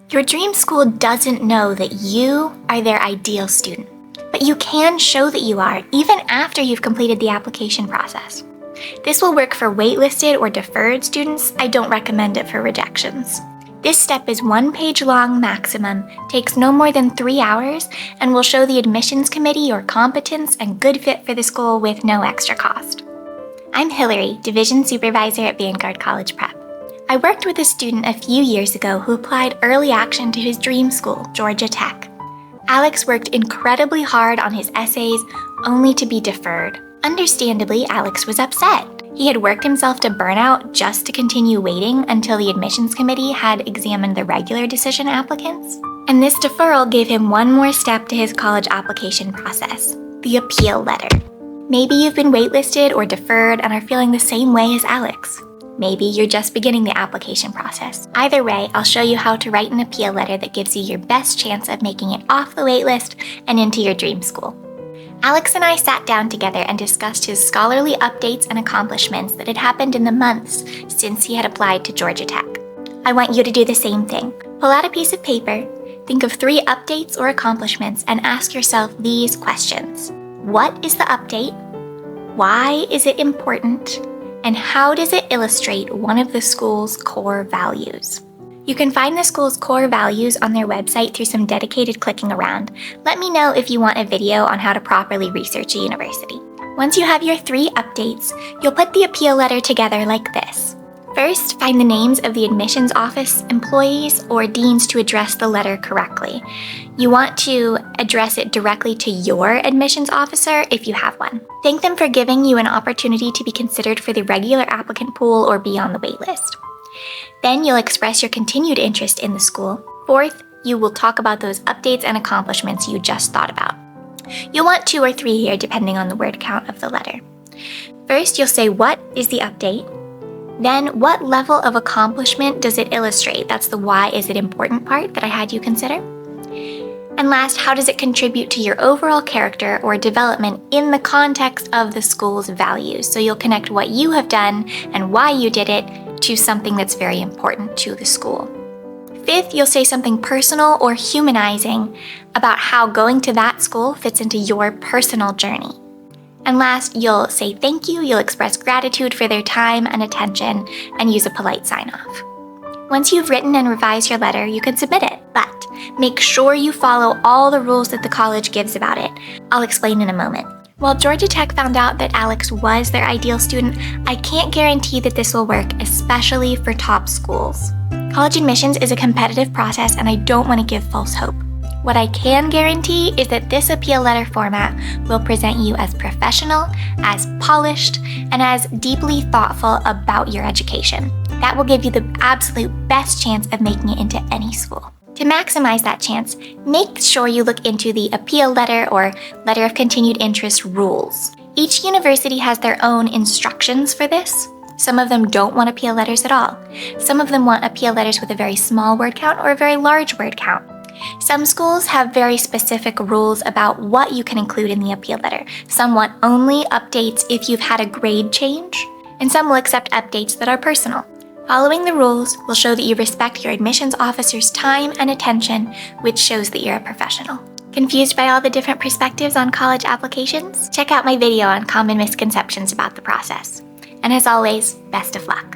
Your dream school doesn't know that you are their ideal student, but you can show that you are even after you've completed the application process. This will work for waitlisted or deferred students. I don't recommend it for rejections. This step is 1 page long maximum, takes no more than 3 hours, and will show the admissions committee your competence and good fit for the school with no extra cost. I'm Hillary, Division Supervisor at Vanguard College Prep. I worked with a student a few years ago who applied early action to his dream school, Georgia Tech. Alex worked incredibly hard on his essays, only to be deferred. Understandably, Alex was upset. He had worked himself to burnout just to continue waiting until the admissions committee had examined the regular decision applicants. And this deferral gave him one more step to his college application process, the appeal letter. Maybe you've been waitlisted or deferred and are feeling the same way as Alex. Maybe you're just beginning the application process. Either way, I'll show you how to write an appeal letter that gives you your best chance of making it off the waitlist and into your dream school. Alex and I sat down together and discussed his scholarly updates and accomplishments that had happened in the months since he had applied to Georgia Tech. I want you to do the same thing. Pull out a piece of paper, think of 3 updates or accomplishments, and ask yourself these questions. What is the update? Why is it important? And how does it illustrate one of the school's core values? You can find the school's core values on their website through some dedicated clicking around. Let me know if you want a video on how to properly research a university. Once you have your 3 updates, you'll put the appeal letter together like this. First, find the names of the admissions office employees or deans to address the letter correctly. You want to address it directly to your admissions officer if you have one. Thank them for giving you an opportunity to be considered for the regular applicant pool or be on the waitlist. Then you'll express your continued interest in the school. Fourth, you will talk about those updates and accomplishments you just thought about. You'll want 2 or 3 here depending on the word count of the letter. First, you'll say what is the update? Then, what level of accomplishment does it illustrate? That's the why is it important part that I had you consider. And last, how does it contribute to your overall character or development in the context of the school's values? So you'll connect what you have done and why you did it to something that's very important to the school. Fifth, you'll say something personal or humanizing about how going to that school fits into your personal journey. And last, you'll say thank you, you'll express gratitude for their time and attention, and use a polite sign-off. Once you've written and revised your letter, you can submit it, but make sure you follow all the rules that the college gives about it. I'll explain in a moment. While Georgia Tech found out that Alex was their ideal student, I can't guarantee that this will work, especially for top schools. College admissions is a competitive process, and I don't want to give false hope. What I can guarantee is that this appeal letter format will present you as professional, as polished, and as deeply thoughtful about your education. That will give you the absolute best chance of making it into any school. To maximize that chance, make sure you look into the appeal letter or letter of continued interest rules. Each university has their own instructions for this. Some of them don't want appeal letters at all. Some of them want appeal letters with a very small word count or a very large word count. Some schools have very specific rules about what you can include in the appeal letter. Some want only updates if you've had a grade change, and some will accept updates that are personal. Following the rules will show that you respect your admissions officer's time and attention, which shows that you're a professional. Confused by all the different perspectives on college applications? Check out my video on common misconceptions about the process. And as always, best of luck.